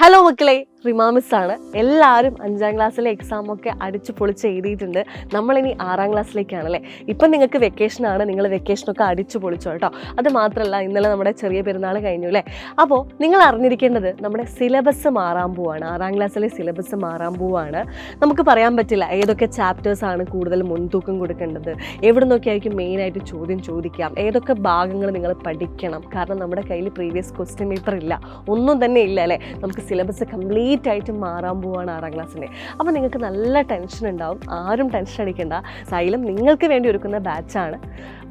Hello മക്കളെ, Rima miss ആണ്. എല്ലാവരും 5ാം ക്ലാസ്സിലെ എക്സാമൊക്കെ അടിച്ചു പൊളിച്ച് എഴുതിയിട്ടുണ്ട്. നമ്മളിനി 6ാം ക്ലാസ്സിലേക്കാണല്ലേ. ഇപ്പം നിങ്ങൾക്ക് വെക്കേഷനാണ്, നിങ്ങൾ വെക്കേഷനൊക്കെ അടിച്ചു പൊളിച്ചോ കേട്ടോ. അത് മാത്രമല്ല, ഇന്നലെ നമ്മുടെ ചെറിയ പെരുന്നാൾ കഴിഞ്ഞു അല്ലേ. അപ്പോൾ നിങ്ങൾ അറിഞ്ഞിരിക്കേണ്ടത് നമ്മുടെ സിലബസ് മാറാൻ പോവാണ്. 6ാം ക്ലാസ്സിലെ സിലബസ് മാറാൻ പോവാണ്. നമുക്ക് പറയാൻ പറ്റില്ല ഏതൊക്കെ ചാപ്റ്റേഴ്സാണ് കൂടുതൽ മുൻതൂക്കം കൊടുക്കേണ്ടത്, എവിടെ നിന്നൊക്കെയായിരിക്കും മെയിനായിട്ട് ചോദ്യം ചോദിക്കാം, ഏതൊക്കെ ഭാഗങ്ങൾ നിങ്ങൾ പഠിക്കണം. കാരണം നമ്മുടെ കയ്യിൽ പ്രീവിയസ് ക്വസ്റ്റ്യൻ പേപ്പർ ഇല്ല, ഒന്നും തന്നെ ഇല്ല അല്ലേ. നമുക്ക് സിലബസ് കംപ്ലീറ്റ് ആയിട്ട് മാറാൻ പോവാണ് 6ാം ക്ലാസ്സിൻ്റെ. അപ്പോൾ നിങ്ങൾക്ക് നല്ല ടെൻഷൻ ഉണ്ടാവും. ആരും ടെൻഷൻ അടിക്കേണ്ട. സൈലം നിങ്ങൾക്ക് വേണ്ടി ഒരുക്കുന്ന ബാച്ചാണ്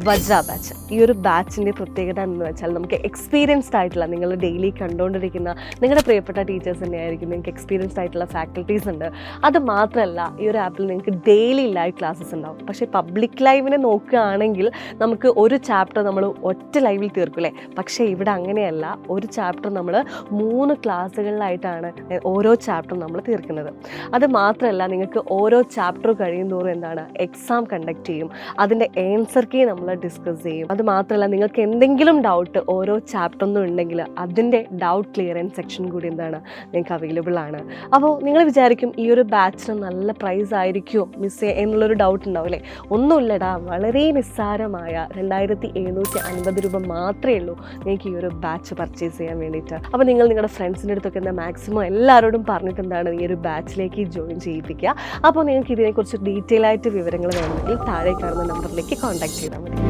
വജ്ര ബാച്ച്. ഈ ഒരു ബാച്ചിൻ്റെ പ്രത്യേകത എന്ന് വെച്ചാൽ നമുക്ക് എക്സ്പീരിയൻസ്ഡ് ആയിട്ടുള്ള, നിങ്ങൾ ഡെയിലി കണ്ടുകൊണ്ടിരിക്കുന്ന നിങ്ങളുടെ പ്രിയപ്പെട്ട ടീച്ചേഴ്സ് തന്നെയായിരിക്കും. നിങ്ങൾക്ക് എക്സ്പീരിയൻസ്ഡ് ആയിട്ടുള്ള ഫാക്കൽറ്റീസ് ഉണ്ട്. അത് മാത്രമല്ല, ഈ ഒരു ആപ്പിൽ നിങ്ങൾക്ക് ഡെയിലി ലൈവ് ക്ലാസ്സസ് ഉണ്ടാവും. പക്ഷേ പബ്ലിക് ലൈവിനെ നോക്കുകയാണെങ്കിൽ നമുക്ക് ഒരു ചാപ്റ്റർ നമ്മൾ ഒറ്റ ലൈവിൽ തീർക്കില്ലേ. പക്ഷേ ഇവിടെ അങ്ങനെയല്ല. ഒരു ചാപ്റ്റർ നമ്മൾ 3 ക്ലാസ്സുകളിലായിട്ടാണ് ഓരോ ചാപ്റ്ററും നമ്മൾ തീർക്കുന്നത്. അത് മാത്രമല്ല, നിങ്ങൾക്ക് ഓരോ ചാപ്റ്റർ കഴിയും തോറും എന്താണ് എക്സാം കണ്ടക്ട് ചെയ്യും. അതിൻ്റെ ആൻസർ കീ നമ്മൾ ഡിസ്കസ് ചെയ്യും. അത് മാത്രമല്ല, നിങ്ങൾക്ക് എന്തെങ്കിലും ഡൗട്ട് ഓരോ ചാപ്റ്ററിനും ഉണ്ടെങ്കിൽ അതിൻ്റെ ഡൗട്ട് ക്ലിയറൻസ് സെക്ഷൻ കൂടി എന്താണ് നിങ്ങൾക്ക് അവൈലബിൾ ആണ്. അപ്പോൾ നിങ്ങൾ വിചാരിക്കും ഈ ഒരു ബാച്ചിന് നല്ല പ്രൈസ് ആയിരിക്കുമോ മിസ്സേ എന്നുള്ളൊരു ഡൗട്ട് ഉണ്ടാവില്ലേ. ഒന്നുമില്ലടാ, വളരെ നിസ്സാരമായ 2750 രൂപ മാത്രമേ ഉള്ളൂ നിങ്ങൾക്ക് ഈ ഒരു ബാച്ച് പർച്ചേസ് ചെയ്യാൻ വേണ്ടിയിട്ട്. അപ്പോൾ നിങ്ങൾ നിങ്ങളുടെ ഫ്രണ്ട്സിൻ്റെ അടുത്തൊക്കെ എന്താ മാക്സിമം എല്ലാവരോടും പറഞ്ഞിട്ട് എന്താണ് ഈ ഒരു ബാച്ചിലേക്ക് ജോയിൻ ചെയ്യിപ്പിക്കുക. അപ്പോൾ നിങ്ങൾക്ക് ഇതിനെക്കുറിച്ച് ഡീറ്റെയിൽ ആയിട്ട് വിവരങ്ങൾ വേണമെങ്കിൽ താഴെ കാണുന്ന നമ്പറിലേക്ക് കോൺടാക്ട് ചെയ്താൽ മതി.